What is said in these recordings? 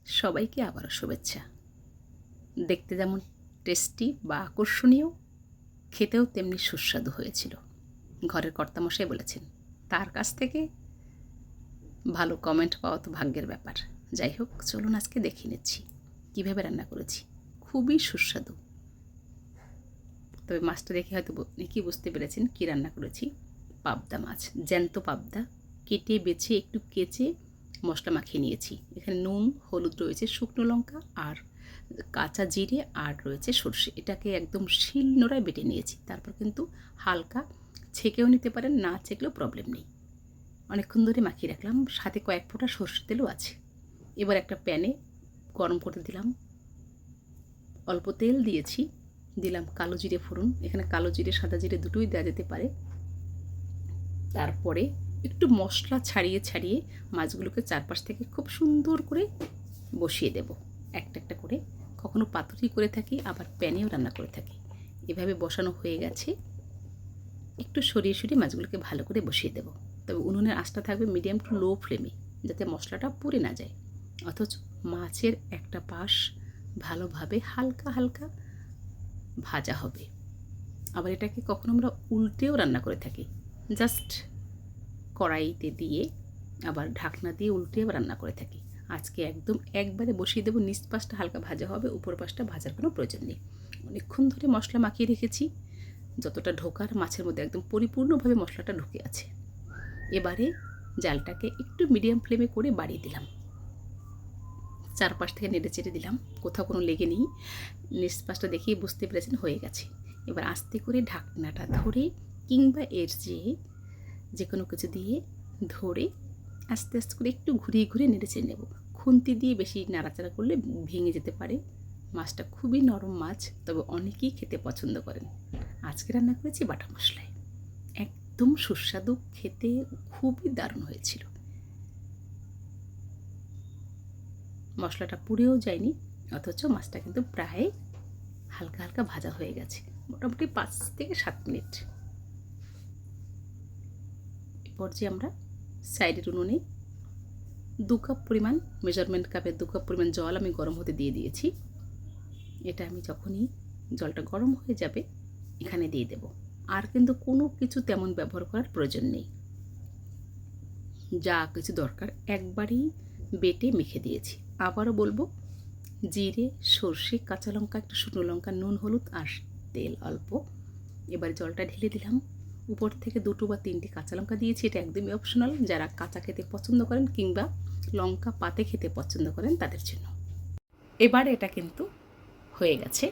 সবাইকে আবারও শুভেচ্ছা। দেখতে যেমন টেস্টি বা আকর্ষণীয়, খেতেও তেমনি সুস্বাদু হয়েছিল। ঘরের কর্তামশাই বলেছেন, তার কাছ থেকে ভালো কমেন্ট পাওয়া তো ভাগ্যের ব্যাপার। যাই হোক, চলুন আজকে দেখে নিচ্ছি কীভাবে রান্না করেছি। খুবই সুস্বাদু। তবে মাছটা দেখে হয়তো অনেকেই বুঝতে পেরেছেন কী রান্না করেছি। পাবদা মাছ, জ্যান্ত পাবদা, কেটে বেছে একটু কেচে মশলা মাখিয়ে নিয়েছি। এখানে নুন, হলুদ রয়েছে, শুকনো লঙ্কা আর কাঁচা জিরে আর রয়েছে সর্ষে। এটাকে একদম শিল নোড়ায় বেটে নিয়েছি। তারপর কিন্তু হালকা ছেঁকেও নিতে পারেন, না ছেঁকলেও প্রবলেম নেই। অনেকক্ষণ ধরে মাখিয়ে রাখলাম, সাথে কয়েক ফোঁটা সর্ষে তেলও আছে। এবার একটা প্যানে গরম করতে দিলাম, অল্প তেল দিয়েছি, দিলাম কালো জিরে ফোড়ন। এখানে কালো জিরে সাদা জিরে দুটোই দেওয়া যেতে পারে। তারপরে একটু মশলা ছাড়িয়ে ছাড়িয়ে মাছগুলোকে চারপাশ থেকে খুব সুন্দর করে বসিয়ে দেব একটা একটা করে। কখনো পাতুরি করে থাকি, আবার প্যানেও রান্না করে থাকি। এভাবে বসানো হয়ে গেছে। একটু সরিয়ে সরিয়ে মাছগুলোকে ভালো করে বসিয়ে দেব। তবে উনুনের আঁচটা থাকবে মিডিয়াম টু লো ফ্লেমে, যাতে মশলাটা পুড়ে না যায়। অথচ মাছের একটা পাশ ভালোভাবে হালকা হালকা ভাজা হবে। আবার এটাকে কখনো আমরা উল্টেও রান্না করে থাকি। জাস্ট কড়াইতে দিয়ে আবার ঢাকনা দিয়ে উল্টে আবার রান্না করে থাকি। আজকে একদম একবারে বসিয়ে দেবো, নিচ পাশটা হালকা ভাজা হবে, উপর পাশটা ভাজার কোনো প্রয়োজন নেই। অনেকক্ষণ ধরে মশলা মাখিয়ে রেখেছি, যতটা ঢোকার মাছের মধ্যে একদম পরিপূর্ণভাবে মশলাটা ঢুকে আছে। এবারে জালটাকে একটু মিডিয়াম ফ্লেমে করে বাড়িয়ে দিলাম, চারপাশ থেকে নেড়ে চেড়ে দিলাম, কোথাও কোনো লেগে নেই। নিচ পাশটা দেখিয়ে বুঝতে পেরেছেন হয়ে গেছে। এবার আস্তে করে ঢাকনাটা ধরে কিংবা এর যে কোনো কিছু দিয়ে ধরে আস্তে আস্তে করে একটু ঘুরিয়ে ঘুরিয়ে নেড়ে চেড়ে নেব। খুন্তি দিয়ে বেশি নাড়াচাড়া করলে ভেঙে যেতে পারে। মাছটা খুবই নরম মাছ, তবে অনেকেই খেতে পছন্দ করেন। আজকে রান্না করেছি বাটা মশলায়, একদম সুস্বাদু, খেতে খুবই দারুণ হয়েছিল। মশলাটা পুড়েও যায়নি, অথচ মাছটা কিন্তু প্রায় হালকা হালকা ভাজা হয়ে গেছে। মোটামুটি 5 থেকে 7 মিনিট। এরপর যে আমরা সাইডের উনুনে 2 কাপ পরিমাণ, মেজারমেন্ট কাপে 2 কাপ পরিমাণ জল আমি গরম হতে দিয়ে দিয়েছি। এটা আমি যখনই জলটা গরম হয়ে যাবে এখানে দিয়ে দেব। আর কিন্তু কোনো কিছু তেমন ব্যবহার করার প্রয়োজন নেই। যা কিছু দরকার একবারেই বেটে মেখে দিয়েছি। আবারও বলবো, জিরে, সর্ষে, কাঁচা লঙ্কা, একটু শুকনো লঙ্কা, নুন, হলুদ আর তেল অল্প। এবার জলটা ঢেলে দিলাম। উপর থেকে 2 বা 3টে কাঁচা লঙ্কা দিয়েছি। এটা একদমই অপশনাল, যারা কাঁচা খেতে পছন্দ করেন কিংবা লঙ্কা পাতে খেতে পছন্দ করেন তাদের জন্য। এবার এটা কিন্তু হয়ে গেছে।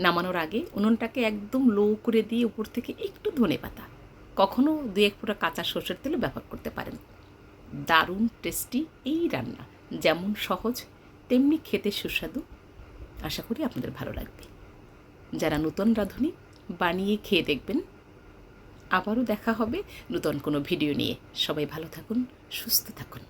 নামানোর আগে উনুনটাকে একদম লো করে দিয়ে উপর থেকে একটু ধনেপাতা, কখনো 2-1 ফোঁটা কাঁচা সর্ষের তেলও ব্যবহার করতে পারেন। দারুণ টেস্টি এই রান্না, যেমন সহজ তেমনি খেতে সুস্বাদু। আশা করি আপনাদের ভালো লাগবে। যারা নতুন রাঁধুনি, বানিয়ে খেয়ে দেখবেন। আবারও দেখা হবে নতুন কোনো ভিডিও নিয়ে। সবাই ভালো থাকুন, সুস্থ থাকুন।